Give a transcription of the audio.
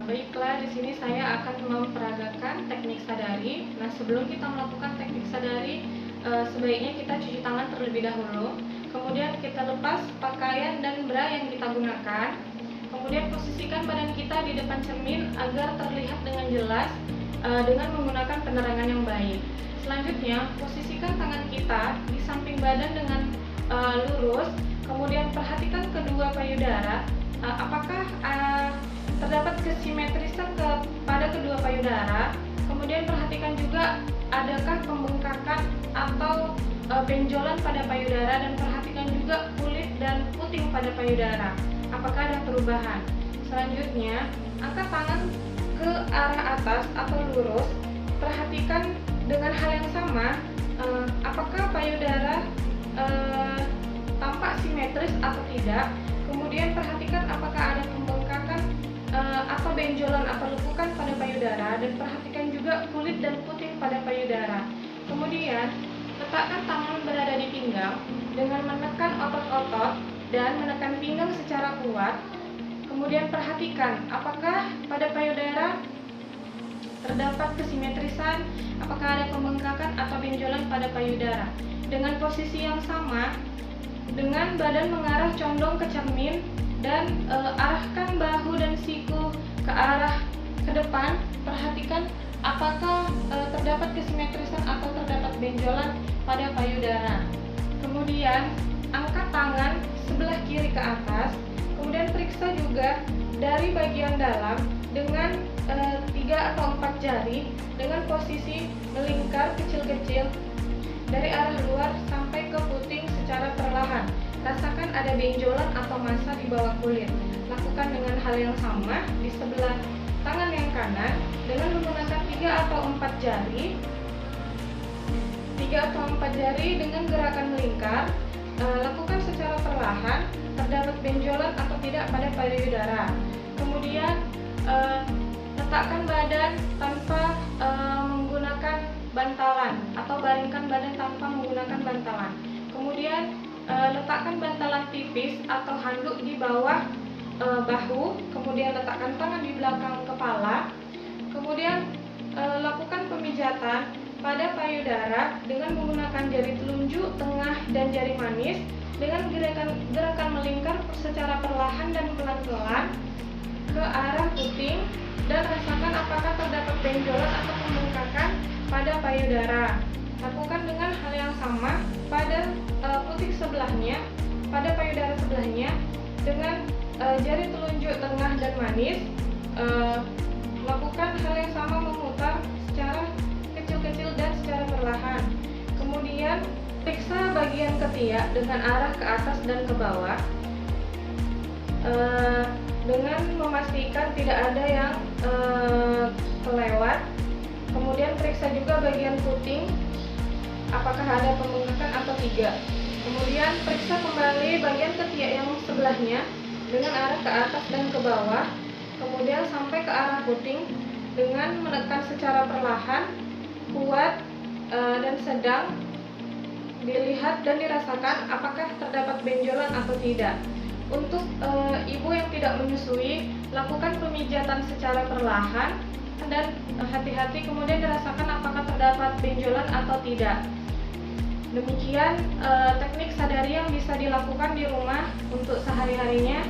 Baiklah, di sini saya akan memperagakan teknik sadari. Nah, sebelum kita melakukan teknik sadari, sebaiknya kita cuci tangan terlebih dahulu. Kemudian kita lepas pakaian dan bra yang kita gunakan. Kemudian posisikan badan kita di depan cermin agar terlihat dengan jelas dengan menggunakan penerangan yang baik. Selanjutnya, posisikan tangan kita di samping badan dengan lurus. Kemudian perhatikan kedua payudara, apakah terdapat kesimetrisan pada kedua payudara. Kemudian perhatikan juga adakah pembengkakan atau benjolan pada payudara, dan perhatikan juga kulit dan puting pada payudara, apakah ada perubahan. Selanjutnya, angkat tangan ke arah atas atau lurus. Perhatikan dengan hal yang sama, apakah payudara tampak simetris atau tidak. Kemudian perhatikan apakah ada pembengkakan atau benjolan atau lekukan pada payudara, dan perhatikan juga kulit dan puting pada payudara. Kemudian letakkan tangan berada di pinggang dengan menekan otot-otot dan menekan pinggang secara kuat. Kemudian perhatikan apakah pada payudara terdapat kesimetrisan, apakah ada pembengkakan atau benjolan pada payudara. Dengan posisi yang sama, dengan badan mengarah condong ke cermin dan arahkan bahu dan siku ke arah ke depan. Perhatikan apakah terdapat kesimetrisan atau terdapat benjolan pada payudara. Kemudian angkat tangan sebelah kiri ke atas. Kemudian periksa juga dari bagian dalam dengan 3 atau 4 jari dengan posisi melingkar kecil-kecil dari arah luar sampai ke puting secara perlahan. Rasakan ada benjolan atau massa di bawah kulit. Lakukan dengan hal yang sama di sebelah tangan yang kanan dengan menggunakan 3 atau 4 jari. 3 atau 4 jari dengan gerakan melingkar. Lakukan secara perlahan, terdapat benjolan atau tidak pada payudara. Kemudian letakkan badan tanpa menggunakan bantalan atau baringkan badan tanpa menggunakan bantalan. Kemudian letakkan bantalan tipis atau handuk di bawah bahu. Kemudian letakkan tangan di belakang kepala. Kemudian lakukan pemijatan pada payudara dengan menggunakan jari telunjuk, tengah, dan jari manis dengan gerakan melingkar secara perlahan dan pelan-pelan ke arah puting, dan rasakan apakah terdapat benjolan atau pembengkakan pada payudara. Lakukan dengan hal yang sama pada puting sebelahnya, pada payudara sebelahnya dengan jari telunjuk, tengah, dan manis. Lakukan hal yang sama memutar secara kecil-kecil dan secara perlahan. Kemudian periksa bagian ketiak dengan arah ke atas dan ke bawah dengan memastikan tidak ada yang kelewat. Kemudian periksa juga bagian puting apakah ada pembengkakan atau tidak. Kemudian periksa kembali bagian ketiak yang sebelahnya dengan arah ke atas dan ke bawah. Kemudian sampai ke arah puting dengan menekan secara perlahan, kuat, dan sedang. Dilihat dan dirasakan apakah terdapat benjolan atau tidak. Untuk ibu yang tidak menyusui, lakukan pemijatan secara perlahan dan hati-hati, kemudian dirasakan apakah terdapat benjolan atau tidak. Demikian teknik sadari yang bisa dilakukan di rumah untuk sehari-harinya.